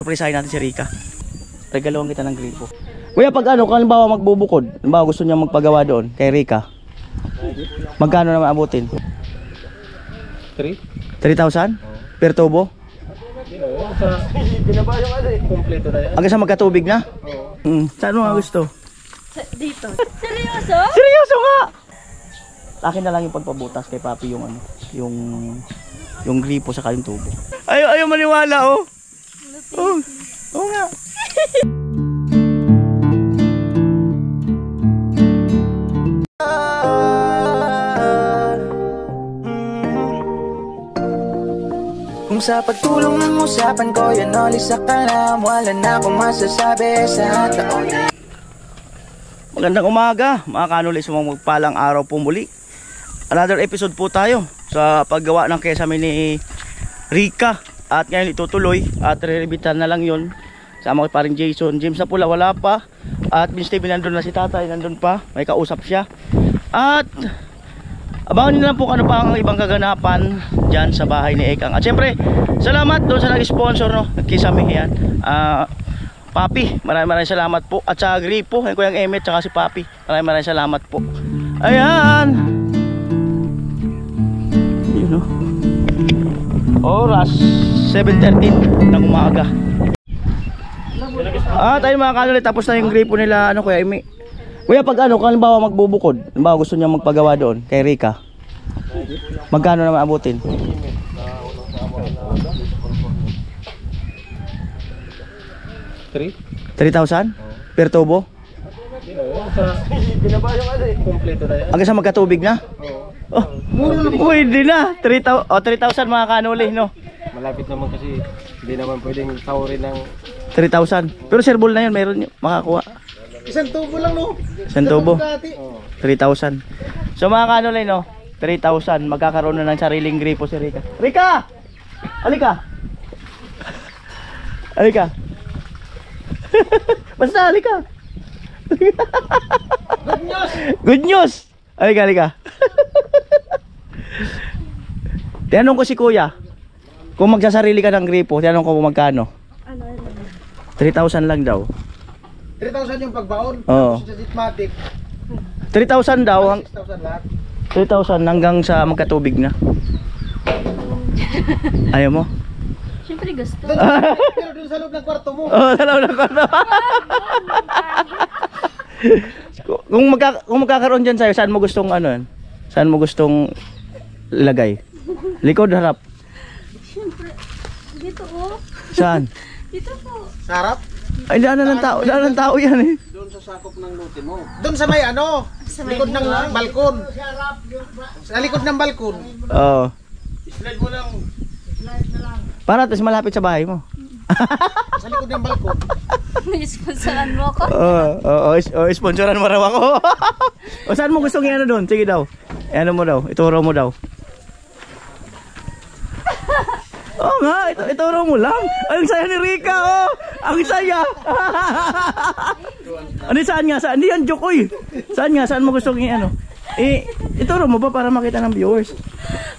Surprisahin natin si Rika. Regaluhan kita ng gripo. Kuya, pag ano, kung halimbawa magbubukod, halimbawa gusto niya magpagawa doon kay Rika, magkano naman abutin? 3,000? Per tubo? Binaba yung ano eh. Kompleto na yan. Hanggang sa magkatubig na? Oo. Saan mo nga gusto? Dito. Seryoso? Seryoso nga! Akin na lang yung pagpabutas kay Papi yung ano, yung gripo sa yung tubo. Ayaw maniwala oh. Oh, oo nga. Kung sa pagtulong ng usapan ko yan ulit sa kalam, wala na akong masasabi sa taon. Magandang umaga mga kanuli, sumang magpalang araw po muli. Another episode po tayo sa paggawa ng kesame ni Rika. At ngayon itutuloy at re-rebitan na lang yun. Sama ko paring Jason. James na pula wala pa. At Vince TV nandun na, si tatay nandun pa, may kausap siya. At abangan nyo lang po ano pa ang ibang kaganapan dyan sa bahay ni Ekang. At syempre salamat doon sa nag-sponsor, no? Nagkisame yan, Papi, maraming salamat po. At sa gripo, yung Kuyang Emet, tsaka si Papi, maraming salamat po. Ayan, yun, no? Oras 7:13 ng umaga. Tayo mga kanuli, tapos na yung gripo nila, ano, Kuya Emi. Kuya, pag ano, kung halimbawa magbubukod, halimbawa gusto niya magpagawa doon kay Rika, magkano naman abutin? 3,000? Per tubo? Binaba yung ano eh. Kompleto na yan. Hanggang sa magkatubig na? Oo. Pwede na. 3,000 mga kanuli, no? Malapit naman kasi hindi naman pwedeng tawrin ng 3,000. Pero serbol na yun, meron makakuha. isang tubo lang, no? Isang tubo? 3,000. So mga kanuli, no? 3,000. Magkakaroon na ng sariling gripo si Rika. Rika! Halika! Halika! Basta halika! Good news! Good news! Halika, halika. Tinanong ko si Kuya, kung magsasarili ka ng gripo, tinanong ko kung magkano. 3,000 lang daw. 3,000 yung pagbaon. Oo. Sa Sitmatic 3,000 daw, 6,000 lahat. 3,000 hanggang sa magkatubig na. Ayaw mo? Siyempre gusto. Pero dun sa loob ng kwarto mo. Oo, sa loob ng kwarto. Kung magkakaroon dyan sa'yo, saan mo gustong ano yan? Saan mo gustong lagay? Likod, harap? Siyempre, dito oh. Saan? Dito po. Sa harap? Ay, daan ng tao yan eh. Doon sa sakop ng lote mo. Doon sa may ano? Sa likod ng balkon. Sa likod ng balkon. Oo. Slide mo lang. Para tapos malapit sa bahay mo. Sa likod ng balkon. Sponsoran mo ako. Oo, sponsoran mo raw ako. O saan mo gustong i-ano doon? Sige daw. I-ano mo daw, ituro mo daw. Oo nga, ituro mo lang. Ang saya ni Rika, oh. Ang saya. Ano, saan nga? Saan? Hindi yan joke, oy. Saan nga? Saan mo gustong i-ano? Ituro mo ba para makita ng viewers?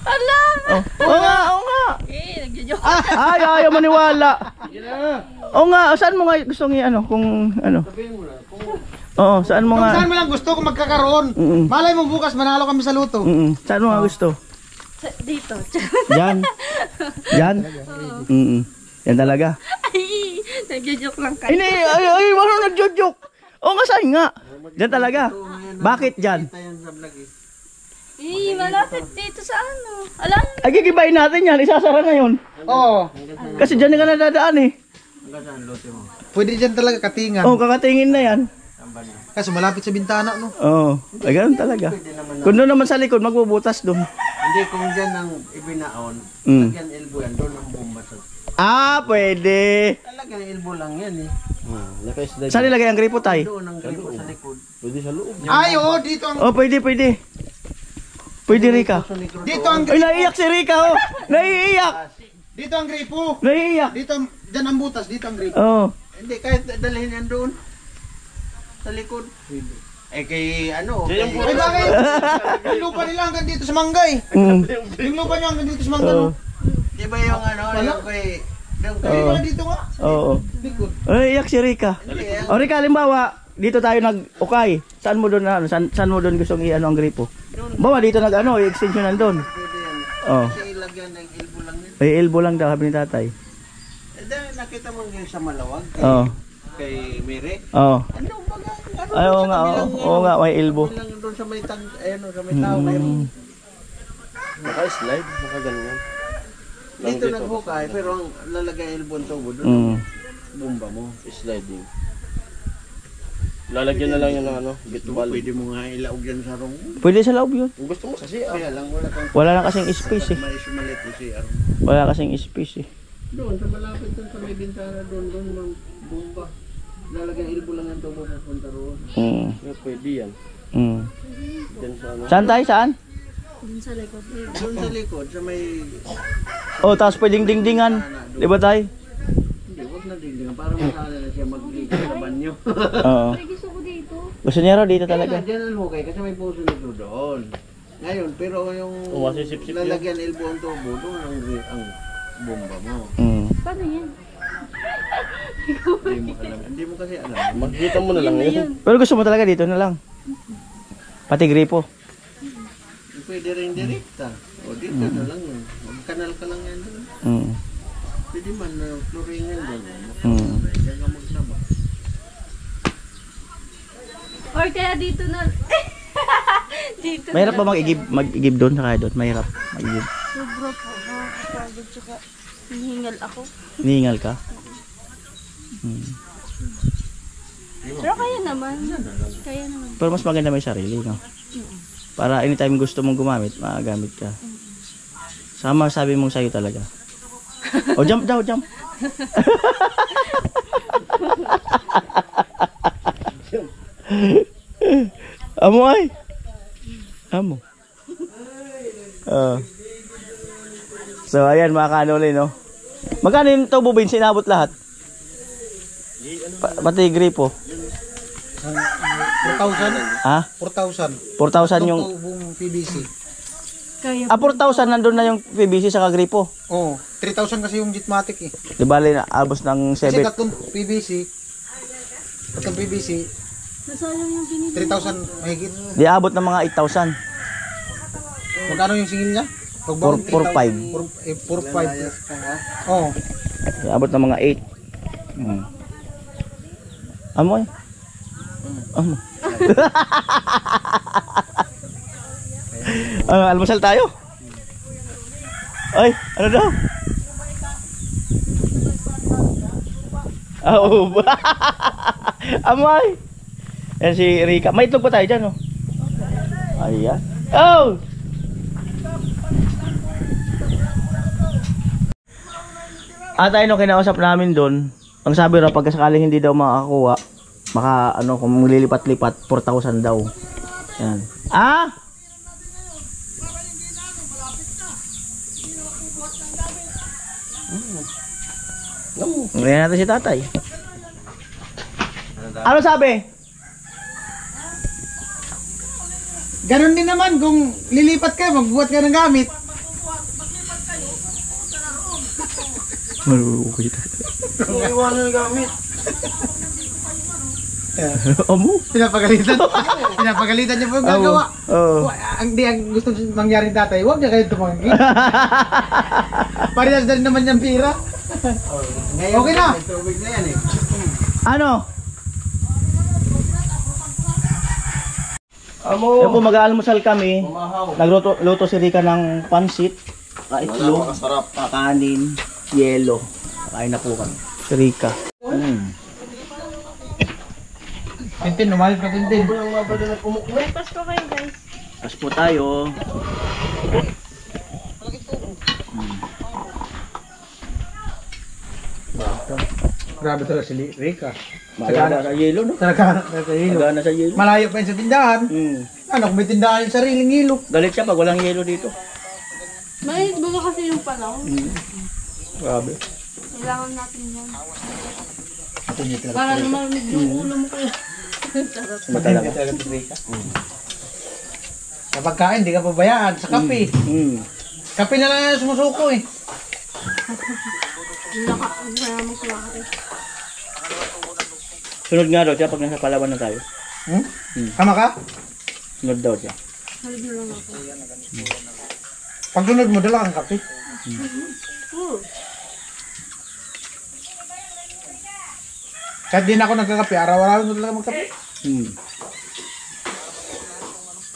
Alam! Oo nga, oo nga. Nagjo-joke. Ayaw maniwala. Oo nga, saan mo nga gustong i-ano? Kung ano? Oo, saan mo nga? Saan mo lang gusto kung magkakaroon. Malay mo bukas manalo kami sa luto. Saan mo nga gusto? Dito. Yan. Yan? Yan talaga. Ay, nagjo-joke lang kayo. Ay, wala nagjo-joke. Oo nga, saan nga? Diyan talaga. Bakit dyan? Malapit dito sa ano. Alam. Ay, gigibayin natin yan. Isasara na yun. Oo. Kasi dyan ka nadadaan eh. Pwede dyan talaga katingan. Oo, kakatingin na yan. Kasi malapit sa bintana, no? Oo. Ay, ganun talaga. Kung doon naman sa likod, magbubutas doon. Hindi, kung dyan ang ibinaon, lagyan elbow yan, doon ang bomba sa... Pwede. Talagang elbow lang yan eh. Saan nilagay ang gripo, tay? Doon ang gripo sa likod. Pwede sa loob. Ay, oo, dito ang... Pwede. Pwede, Rika. Dito ang Ay, naiiyak si Rika, oh. Naiiyak. Dito ang gripo. Naiiyak. Dito, dyan ang butas, dito ang gripo. Oo. Hindi, kahit dalhin yan doon. Sa likod. Kay ano? Ay, bakit? Yung lupa nila hanggang dito sa Mangay. Yung lupa nyo hanggang dito sa Mangay, no? Di ba yung ano, yung kay Oo. Dito nga. Oo. Likod. Ay, iyak si Rika. O Rika, halimbawa, dito tayo nag-ukay. Saan mo doon na ano? Saan mo doon gustong i-ano ang gripo? Bawa dito nag-ano, i-extension nandun. Pwede yan. Oh. Kasi ilagyan ng elbow lang yun. Ay, elbow lang daw, sabi ni tatay. Eh, dahil nakita mo ngayon sa Malawag, Oo. kay Mire. Oo. Ano ba nga? Ano Ay, oo nga, oo nga, may elbow. Lang doon sa may tag, ayun, sa may tao, mayroon. Naka-slide, naka-ganyan. Dito naghukay, pero ang lalagay elbow ang tubo doon. Mm. Bomba mo. Sliding. Lalagyan na lang yun ng ano, bitball. Pwede mo nga ilaog yan sa rong. Pwede sa loob yun. Kung gusto mo kasi, Kaya lang wala kang Wala lang kasing space eh. may sumalit mo si Aaron. Wala kasing space eh. Doon, sa malapit doon sa may bintana doon, mang bomba. Lalagyan elbow lang ang tubo papunta roon. Mm. pwede yan. Mm. Diyan sa ano. Saan tayo? Saan? Dun sa likod. Doon sa likod, sa may... Oh, tapos pwedeng dingdingan. Di ba tayo? Hindi, huwag na dingdingan. Para masala na siya mag-ligo sa banyo. Oo. Ay, gusto ko dito. Gusto niya raw dito Talaga? talaga. Diyan ang hukay kasi may puso nito doon. Ngayon, pero yung masisip-sip yun. lalagyan elbow ang tubo, doon ang bomba mo. Mm. Paano yan? Hindi mo alam. Hindi mo kasi alam. Magkita mo na lang yun. Pero gusto mo talaga dito na lang. Pati gripo. Pwede rin direkta. O dito na lang yun. Mag-kanal ka lang yan doon. Mm. Pwede man na floringan doon. Mm. Diyan ka magsaba. Or kaya dito na. Dito Mahirap na. ba mag-igib doon? Kaya doon, mahirap mag-igib. Sobra po. Nakakapagod tsaka hinihingal ako. Nihingal ka? Mm. Pero kaya naman. Kaya naman. Pero mas maganda may sarili, no? Para anytime gusto mong gumamit, magagamit ka. Sama sabi mong sa'yo talaga. O, jump daw, jump. Amo ay. Amo. So, ayan mga kanoli, no? Magkano yung tubo bin? Sinabot lahat? Pati gripo. 4,000. Ha? 4,000. 4,000 yung... Tubong PVC. Kaya Ah, 4,000 nandun na yung PVC sa gripo. Oo. 3,000 kasi yung Jitmatic eh. Di bali na abos ng Kasi 7. tatlong PVC. Tatlong PVC. nasayang yung binili. 3,000 mahigit. Di abot ng mga 8,000. Magkano yung singil niya? 4,500. 4,500. Oo. Di abot ng mga 8. Amo eh. Amo. Almusal tayo. Ay, ano daw? Oh. Amoy. Yan si Rika. May itlog pa tayo dyan, oh. Ayan. Oh! At ayun, kinausap namin doon. Ang sabi raw, pagka sakaling hindi daw makakuha, maka, ano, kung lilipat-lipat, 4,000 daw. Yan. Ah! Ngayon natin si tatay. Ano sabi? Ganon din naman kung lilipat ka, magbuhat ka ng gamit. Maluukay Kung iwanan yung gamit. Amo? Pinapagalitan. Pinapagalitan niya po yung gagawa. Oo. Ang gusto mangyari tatay, huwag niya kayo tumanggi. Parehas din naman niyang pira. Okay na. May tubig na yan eh. Ano? Amo! Yan po, mag-aalmusal kami. Nagluto si Rika ng pansit, itlog, kanin, yelo. Kain na po kami. Si Rika. Tintin, umalis ka Tintin. Breakfast po kayo guys. Pas po tayo. Grabe talaga si Rika. Magana sa yelo, no? Talaga sa hilo. Magana sa yelo. Malayo pa yun sa tindahan. Ano, kung may tindahan yung sariling hilo. Galit siya pag walang yelo dito. May baga kasi yung panahon. Grabe. Kailangan natin yan. Para naman yung ulo mo kayo. Sarap. Matalaga talaga si Rika. Sa pagkain, di ka pabayaan. Sa kape. Kape na lang yung sumusuko eh. Kaya magsalakari. Sunod nga daw siya pag nasa Palawan na tayo. Kama ka? Sunod daw siya. Halib na lang ako. Pag sunod mo, dala kang kape. Kahit di na ako nagkakape, araw-araw ko talaga magkape.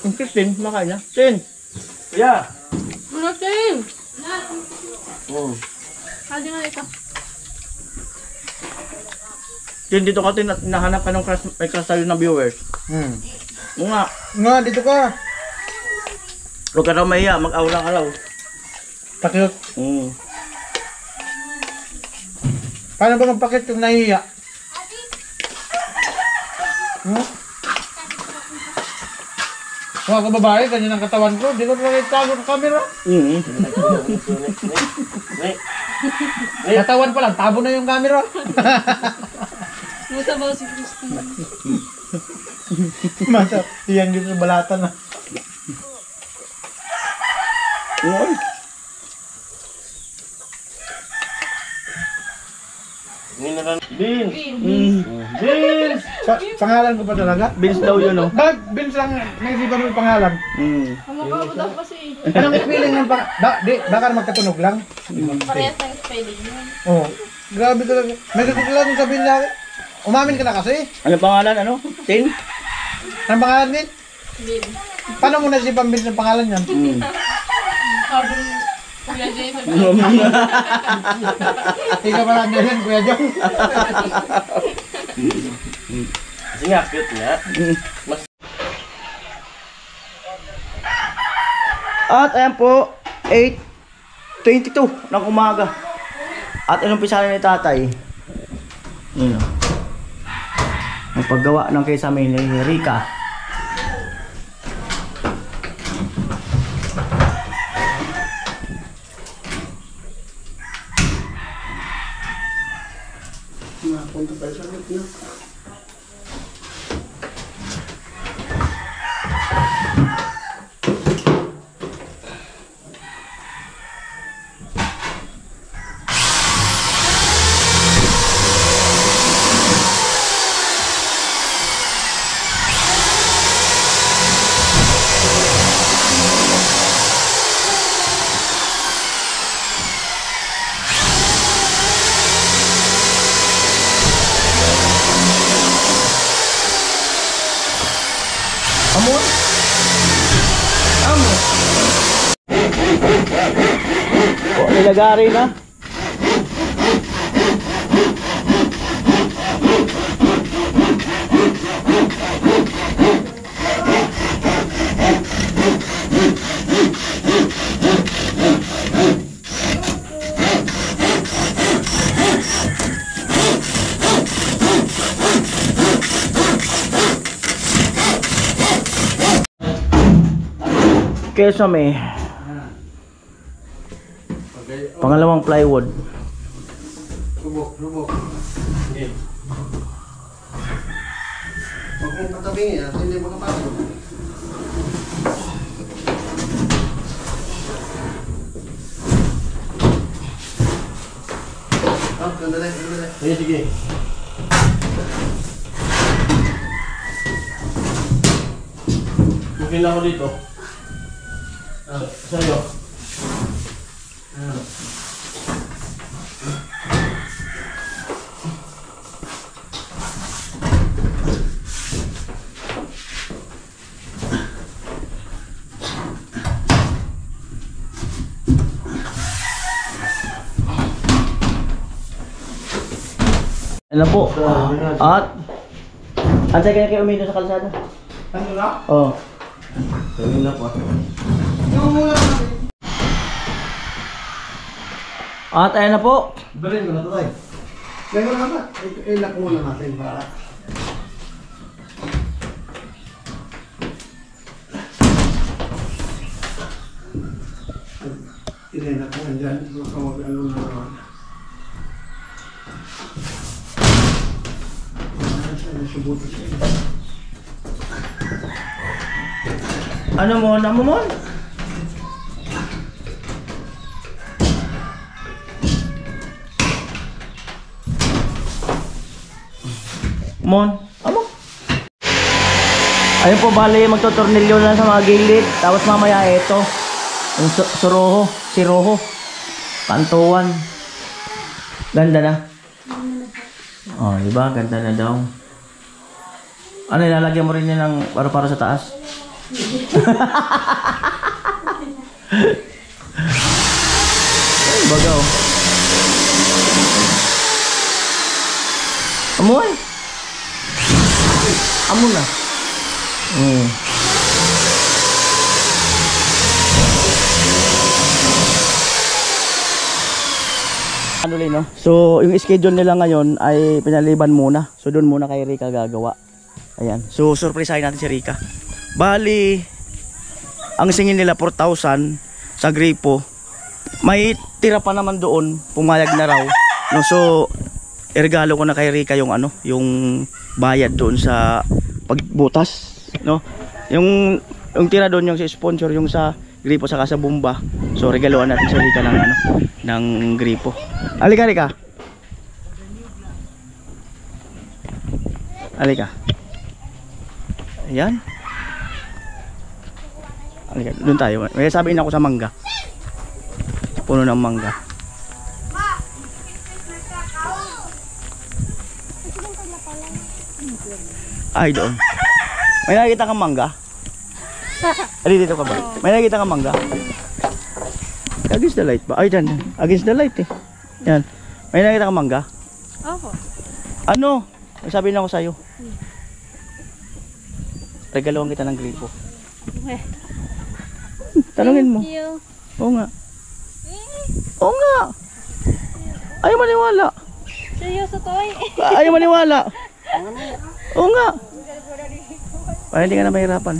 Yung Christine, kumakain niya. Tin! Kuya! Ano, Tim? Oo. Hadi nga ito. Tin, dito ka tin, nahanap ka ng may crush tayo na viewers. Oo nga. Nga, dito ka. Huwag ka raw mahiya, mag-aura ka raw. Pakit. Paano ba magpakit kung nahihiya? Kung ako babae, ganyan ang katawan ko, di ko talaga itago ng camera. Katawan pa lang, tabo na yung camera. Matabaw si Christine. Masa, iyan dito sa balatan na. Oo. Beans! Beans! Pangalan ko pa talaga? Beans daw yun, oh. Bakit Vince lang naisipan mo yung pangalan? Kamukha ko daw kasi. Anong feeling ng baka magkatunog lang? Parehas ng spelling yun. Oo. Grabe talaga. May gusto lang yung sabihin lang. Umamin ka na kasi. Ano pangalan, ano? Tin? Anong pangalan din? Bin. Paano mo naisipan Vince ng pangalan yan? Habang Kuya Jay sabi. Ikaw pala din, Kuya Jong. Kasi nga, cute nga. At ayan po, 8:22 ng umaga. At inumpisahan ni tatay. Yun o. Ang paggawa ng kesame ni Rika. Punta tayo sa akin, no? Amor? Amor? O, nilagari na. Kesame. Pangalawang plywood. Lubok. Okay. Huwag mong patabingin at hindi makapasok. Ganda. Sige. Bukin lang ako dito. Sa'yo. Ano po? At antay kaya kayo uminom sa kalsada? Ano na? Oo. Sabihin na po. At ayan na po. Barin ko na ito tayo. Gano'n na ba? Ilak muna natin para. Ilak mo dyan. Baka mag-ano na naman. Subuto siya. Ano mo? Mon. Amo. Ayun po, bali, magtutornilyo na sa mga gilid. Tapos mamaya ito. Yung siroho. Pantuan. Ganda na. Oh, di ba? Ganda na daw. Ano, ilalagyan mo rin niya ng paro-paro sa taas? Ay, bagaw. Amoy. Amo na. Ano rin, no? So, yung schedule nila ngayon ay pinaliban muna. So, doon muna kay Rika gagawa. Ayan. So, surprisahin natin si Rika. Bali, ang singin nila 4,000 sa gripo. May tira pa naman doon. Pumayag na raw. No, so, iregalo ko na kay Rika yung ano, yung bayad doon sa pagbutas, no? Yung tira doon yung si sponsor yung sa gripo saka sa bomba. So, regaluan natin si Rika ng ano, ng gripo. Halika, Rika. Halika. Ayan. Halika, doon tayo. May sabihin ako sa mangga. Puno ng mangga. Ay, doon. May nakikita kang mangga? Ali, dito ka ba? May nakikita kang mangga? Against the light ba? Ay, dyan. Against the light eh. Yan. May nakikita kang mangga? Opo. Ano? May sabihin ako sa'yo. Regaluhan kita ng gripo. Okay. Tanungin mo. Thank you. Oo nga. Oo nga. Ayaw maniwala. Seryoso, Toy? Ayaw maniwala. Oo nga. Para hindi ka na mahirapan.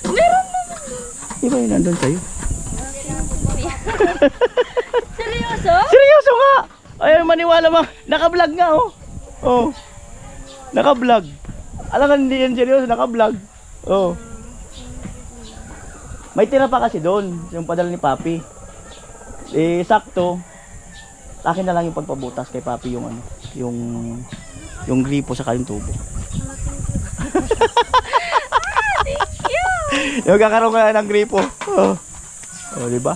Meron naman. Iba yun nandun sa'yo. Seryoso? Seryoso nga. Ayaw maniwala ma. Naka-vlog nga oh. Oh. Naka-vlog. Alam ka hindi yan seryoso. Naka-vlog. Oh. May tira pa kasi doon. Yung padala ni Papi. Eh sakto. Sa akin na lang yung pagpabutas kay Papi yung ano. Yung gripo saka yung tubo. Thank you. Yung kakaroon ka na ng gripo. Oh. Oh, di ba?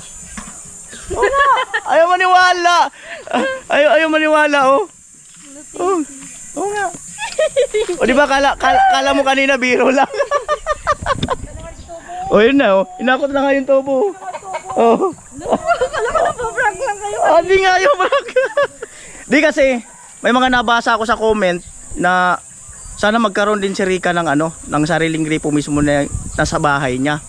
Oo nga. Ayaw maniwala. Ayaw maniwala, oh. Oh. Oo nga. O di ba kala mo kanina biro lang. O yun na, oh. Inakot na nga yung tubo. Oh. Kala ko na-vlog lang kayo. Oh, di nga yung vlog. Di kasi may mga nabasa ako sa comment na sana magkaroon din si Rika ng ano, ng sariling gripo mismo na nasa bahay niya.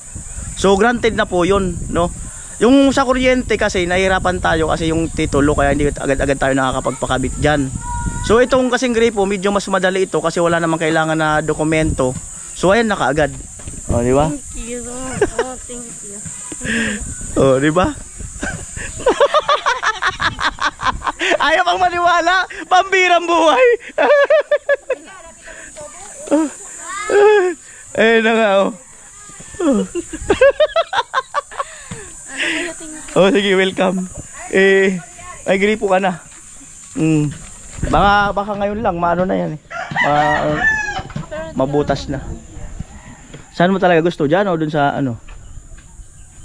So granted na po 'yun, no. Yung sa kuryente kasi nahihirapan tayo kasi yung titulo kaya hindi agad-agad tayo nakakapagpakabit diyan. So itong kasing gripo medyo mas madali ito kasi wala namang kailangan na dokumento. So ayan na kaagad. Oh, di ba? Thank you. Oh, thank you. Oh, di ba? Ayaw pang maniwala, pambirang buhay. Eh na nga oh. Oh, sige, welcome. Eh, may gripo ka na. Baka ngayon lang, maano na yan eh. Mabutas na. Saan mo talaga gusto? Diyan o dun sa ano?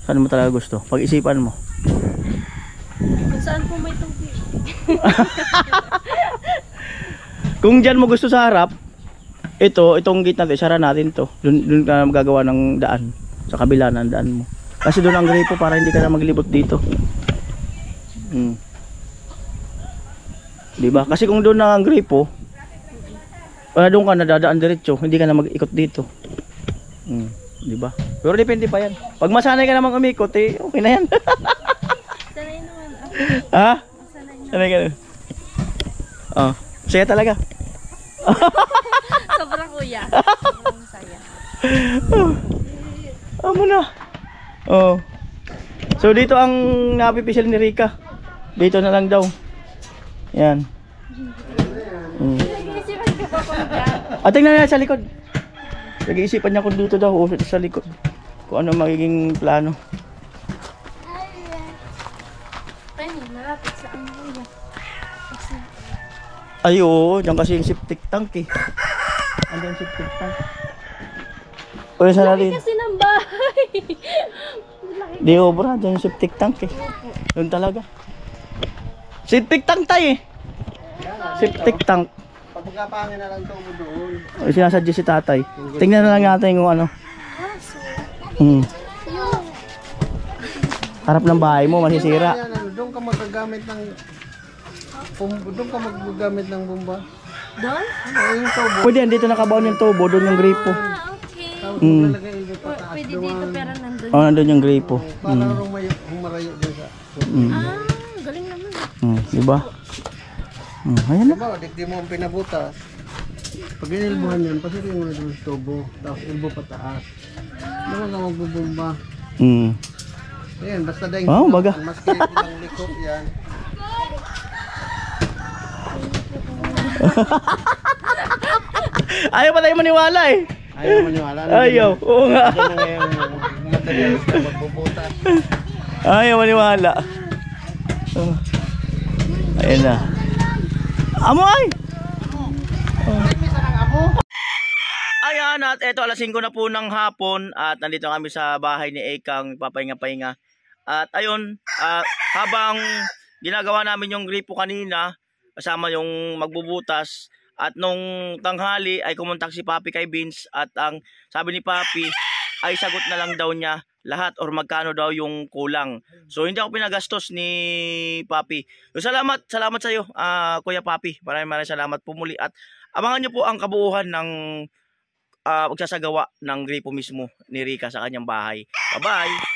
Saan mo talaga gusto? Pag-isipan mo. Kung saan po may tubig. Kung diyan mo gusto sa harap, itong gate natin, sara natin to. Dun ka magagawa ng daan. Sa kabila ng daan mo. Kasi doon ang gripo para hindi ka na maglibot dito. Diba? Kasi kung doon ang gripo, doon ka nadadaan diretso, hindi ka na mag-ikot dito. Diba? Pero depende pa yan. Pag masanay ka namang umikot, eh, okay na yan. Sanay naman. Ha? Sanay Sanay ka na. Oh, saya talaga. Sobrang kuya. Sobrang saya. Amo na. Oh. So dito ang napipisil ni Rika. Dito na lang daw. Yan. Nag-iisipan ka ba kung dyan? Tingnan na sa likod. Nag-iisipan niya kung dito daw o sa likod. Kung ano magiging plano. Ay, malapit sa ang kuya. Ay, oo. Diyan kasi yung septic tank eh. Andiyan yung septic tank. O, saan natin? Kasi ng bahay. Di obra. Diyan yung septic tank eh. Doon talaga. Septic tank tayo eh. Septic tank. Pagkapangin na lang ito mo doon. O, sinasadya si tatay. Tingnan na lang natin kung ano. Harap ng bahay mo, masisira. Yan, ano, doon ka magagamit ng doon ka magagamit ng bomba. Doon? Yung tubo. Pwede yan, dito nakabaon yung tubo, doon yung gripo. Ah, okay. Lalagay ilbo pataas. Pwede dito pero nandun. O, nandun yung gripo. Para humarayo din sa. Ah, galing naman. Diba? Ayan na. Diba, di mo ang pinabutas. Pag inilbuhan yan, pasirin mo na doon sa tubo. Tapos ilbo pataas. Naman ka magbubomba. Ayan, basta dahil Baga. maski ilang likot yan. Ayaw pa tayo maniwala eh. Ayaw maniwala. Ayaw, oo nga. Ano na yung materials na magbubutas. Ayaw maniwala. Ayan na. Amoy! Ayan, at eto alas 5 na po ng hapon at nandito kami sa bahay ni Ekang, papahinga-pahinga. At ayun, habang ginagawa namin yung gripo kanina, kasama yung magbubutas, at nung tanghali ay kumontak si Papi kay Vince at ang sabi ni Papi ay sagot na lang daw niya lahat or magkano daw yung kulang. So hindi ako pinagastos ni Papi. So salamat sa iyo, Kuya Papi. Maraming salamat po muli at abangan niyo po ang kabuuhan ng magsasagawa ng gripo mismo ni Rica sa kanyang bahay. Bye-bye!